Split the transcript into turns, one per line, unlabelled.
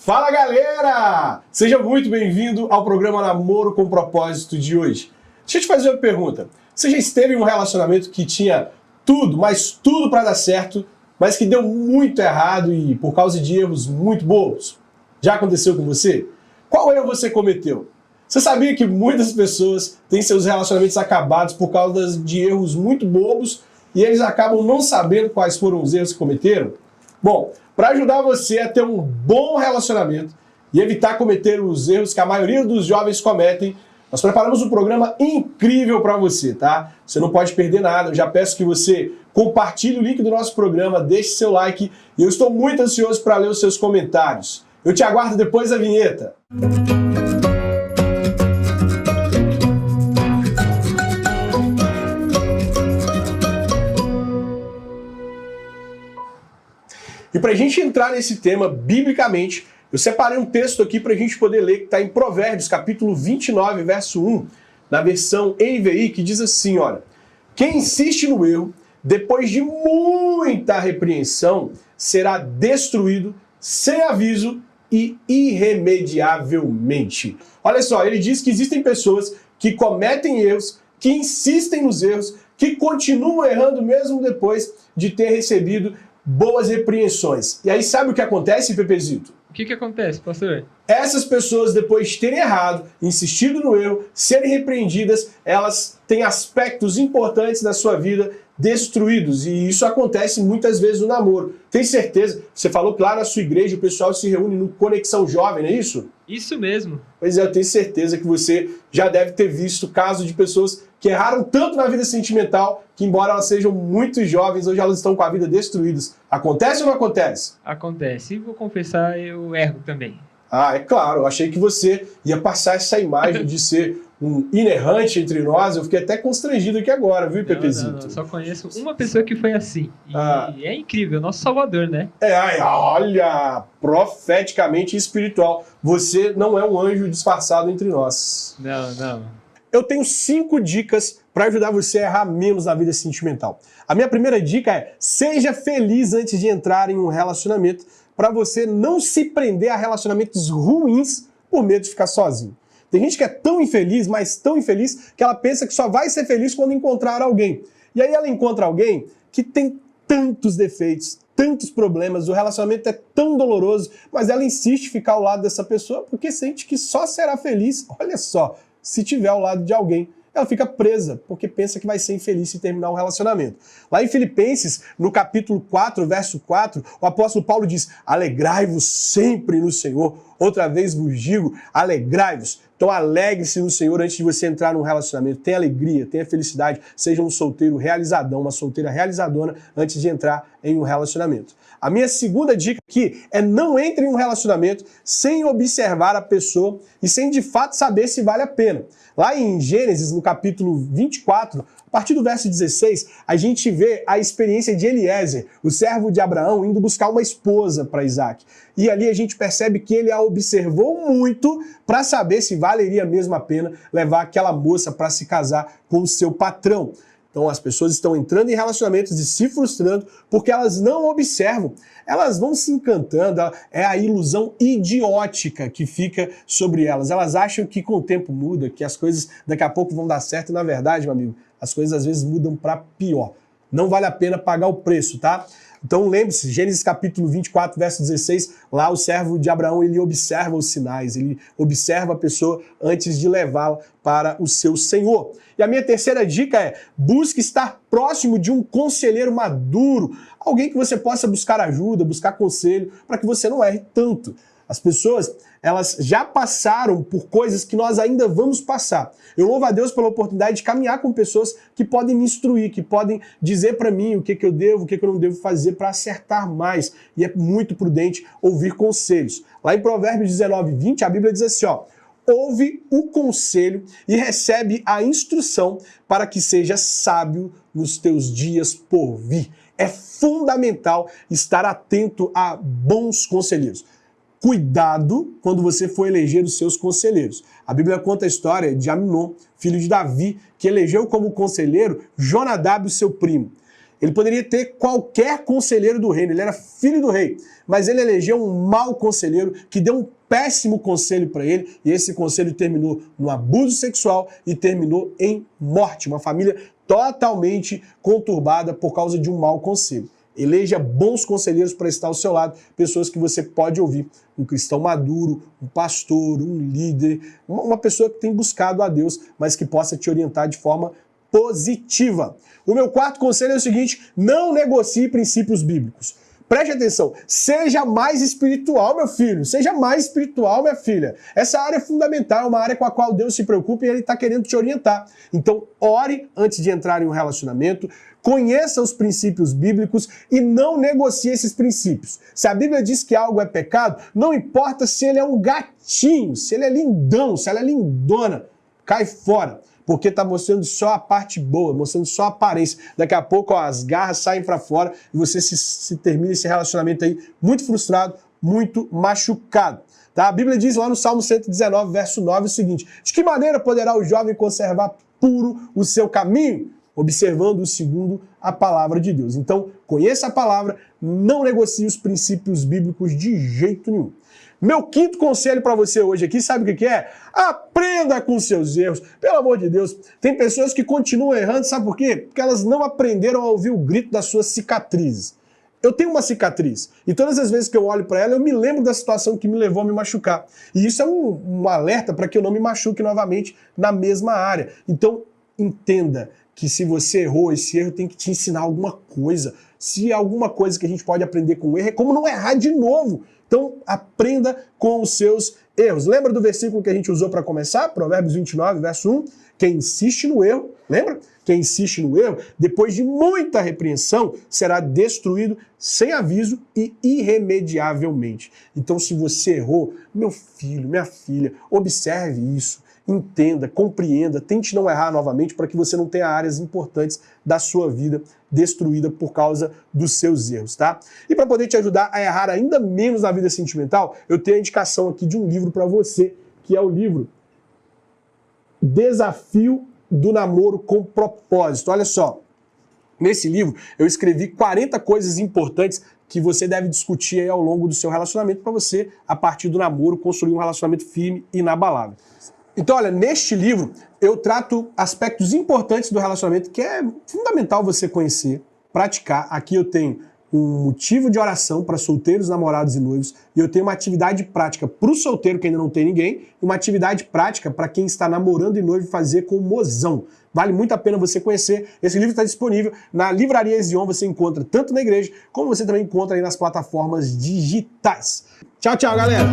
Fala galera! Seja muito bem-vindo ao programa Namoro com Propósito de hoje. Deixa eu te fazer uma pergunta. Você já esteve em um relacionamento que tinha tudo, mas tudo para dar certo, mas que deu muito errado e por causa de erros muito bobos? Já aconteceu com você? Qual erro você cometeu? Você sabia que muitas pessoas têm seus relacionamentos acabados por causa de erros muito bobos e eles acabam não sabendo quais foram os erros que cometeram? Bom, para ajudar você a ter um bom relacionamento e evitar cometer os erros que a maioria dos jovens cometem, nós preparamos um programa incrível para você, tá? Você não pode perder nada. Eu já peço que você compartilhe o link do nosso programa, deixe seu like e eu estou muito ansioso para ler os seus comentários. Eu te aguardo depois da vinheta. E para a gente entrar nesse tema biblicamente, eu separei um texto aqui para a gente poder ler, que está em Provérbios, capítulo 29, verso 1, na versão NVI, que diz assim, olha: quem insiste no erro, depois de muita repreensão, será destruído sem aviso e irremediavelmente. Olha só, ele diz que existem pessoas que cometem erros, que insistem nos erros, que continuam errando mesmo depois de ter recebido boas repreensões. E aí sabe o que acontece, Pepezito?
O que acontece, pastor?
Essas pessoas, depois de terem errado, insistido no erro, serem repreendidas, elas têm aspectos importantes da sua vida destruídos. E isso acontece muitas vezes no namoro. Tem certeza? Você falou que lá na sua igreja o pessoal se reúne no Conexão Jovem, não é isso?
Isso mesmo.
Pois é, eu tenho certeza que você já deve ter visto casos de pessoas que erraram tanto na vida sentimental que, embora elas sejam muito jovens, hoje elas estão com a vida destruídas. Acontece ou não acontece?
Acontece. E vou confessar, eu erro também.
Ah, é claro. Eu achei que você ia passar essa imagem de ser um inerrante entre nós. Eu fiquei até constrangido aqui agora, viu, Pepezito?
Não, só conheço uma pessoa que foi assim. E é incrível, nosso Salvador, né?
Olha, profeticamente espiritual. Você não é um anjo disfarçado entre nós.
Não.
Eu tenho 5 dicas para ajudar você a errar menos na vida sentimental. A minha primeira dica é: seja feliz antes de entrar em um relacionamento, para você não se prender a relacionamentos ruins por medo de ficar sozinho. Tem gente que é tão infeliz, mas tão infeliz, que ela pensa que só vai ser feliz quando encontrar alguém. E aí ela encontra alguém que tem tantos defeitos, tantos problemas, o relacionamento é tão doloroso, mas ela insiste em ficar ao lado dessa pessoa porque sente que só será feliz, olha só, se tiver ao lado de alguém. Ela fica presa, porque pensa que vai ser infeliz se terminar um relacionamento. Lá em Filipenses, no capítulo 4, verso 4, o apóstolo Paulo diz: alegrai-vos sempre no Senhor. Outra vez vos digo, alegrai-vos. Então alegre-se no Senhor antes de você entrar num relacionamento. Tenha alegria, tenha felicidade. Seja um solteiro realizadão, uma solteira realizadona antes de entrar em um relacionamento. A minha segunda dica aqui é: não entre em um relacionamento sem observar a pessoa e sem de fato saber se vale a pena. Lá em Gênesis, no capítulo 24, a partir do verso 16, a gente vê a experiência de Eliezer, o servo de Abraão, indo buscar uma esposa para Isaac. E ali a gente percebe que ele a observou muito para saber se valeria mesmo a pena levar aquela moça para se casar com o seu patrão. Então as pessoas estão entrando em relacionamentos e se frustrando porque elas não observam. Elas vão se encantando, é a ilusão idiótica que fica sobre elas. Elas acham que com o tempo muda, que as coisas daqui a pouco vão dar certo e na verdade, meu amigo, as coisas às vezes mudam para pior. Não vale a pena pagar o preço, tá? Então lembre-se, Gênesis capítulo 24, verso 16, lá o servo de Abraão, ele observa os sinais, ele observa a pessoa antes de levá-la para o seu Senhor. E a minha terceira dica é: busque estar próximo de um conselheiro maduro, alguém que você possa buscar ajuda, buscar conselho, para que você não erre tanto. As pessoas, elas já passaram por coisas que nós ainda vamos passar. Eu louvo a Deus pela oportunidade de caminhar com pessoas que podem me instruir, que podem dizer para mim o que eu devo, o que eu não devo fazer para acertar mais. E é muito prudente ouvir conselhos. Lá em Provérbios 19, 20, a Bíblia diz assim, ó: ouve o conselho e recebe a instrução para que seja sábio nos teus dias por vir. É fundamental estar atento a bons conselheiros. Cuidado quando você for eleger os seus conselheiros. A Bíblia conta a história de Aminon, filho de Davi, que elegeu como conselheiro Jonadab, o seu primo. Ele poderia ter qualquer conselheiro do reino, ele era filho do rei, mas ele elegeu um mau conselheiro que deu um péssimo conselho para ele, e esse conselho terminou no abuso sexual e terminou em morte, uma família totalmente conturbada por causa de um mau conselho. Eleja bons conselheiros para estar ao seu lado, pessoas que você pode ouvir. Um cristão maduro, um pastor, um líder, uma pessoa que tem buscado a Deus, mas que possa te orientar de forma positiva. O meu quarto conselho é o seguinte: não negocie princípios bíblicos. Preste atenção, seja mais espiritual, meu filho, seja mais espiritual, minha filha. Essa área é fundamental, é uma área com a qual Deus se preocupa e Ele está querendo te orientar. Então, ore antes de entrar em um relacionamento, conheça os princípios bíblicos e não negocie esses princípios. Se a Bíblia diz que algo é pecado, não importa se ele é um gatinho, se ele é lindão, se ela é lindona, cai fora. Porque está mostrando só a parte boa, mostrando só a aparência. Daqui a pouco, ó, as garras saem para fora e você se termina esse relacionamento aí muito frustrado, muito machucado. Tá? A Bíblia diz lá no Salmo 119, verso 9, o seguinte: de que maneira poderá o jovem conservar puro o seu caminho? Observando segundo a palavra de Deus. Então, conheça a palavra, não negocie os princípios bíblicos de jeito nenhum. Meu quinto conselho para você hoje aqui, sabe o que é? Aprenda com seus erros. Pelo amor de Deus, tem pessoas que continuam errando, sabe por quê? Porque elas não aprenderam a ouvir o grito das suas cicatrizes. Eu tenho uma cicatriz, e todas as vezes que eu olho para ela, eu me lembro da situação que me levou a me machucar. E isso é um alerta para que eu não me machuque novamente na mesma área. Então, entenda que se você errou, esse erro tem que te ensinar alguma coisa. Se alguma coisa que a gente pode aprender com o erro é como não errar de novo. Então, aprenda com os seus erros. Lembra do versículo que a gente usou para começar? Provérbios 29, verso 1. Quem insiste no erro, lembra? Quem insiste no erro, depois de muita repreensão, será destruído sem aviso e irremediavelmente. Então, se você errou, meu filho, minha filha, observe isso. Entenda, compreenda, tente não errar novamente para que você não tenha áreas importantes da sua vida destruída por causa dos seus erros, tá? E para poder te ajudar a errar ainda menos na vida sentimental, eu tenho a indicação aqui de um livro para você, que é o livro Desafio do Namoro com Propósito. Olha só, nesse livro eu escrevi 40 coisas importantes que você deve discutir aí ao longo do seu relacionamento para você, a partir do namoro, construir um relacionamento firme e inabalável. Então, olha, neste livro eu trato aspectos importantes do relacionamento que é fundamental você conhecer, praticar. Aqui eu tenho um motivo de oração para solteiros, namorados e noivos, e eu tenho uma atividade prática para o solteiro que ainda não tem ninguém, e uma atividade prática para quem está namorando e noivo fazer com o mozão. Vale muito a pena você conhecer. Esse livro está disponível na Livraria Ezion, você encontra tanto na igreja, como você também encontra aí nas plataformas digitais. Tchau, tchau, galera!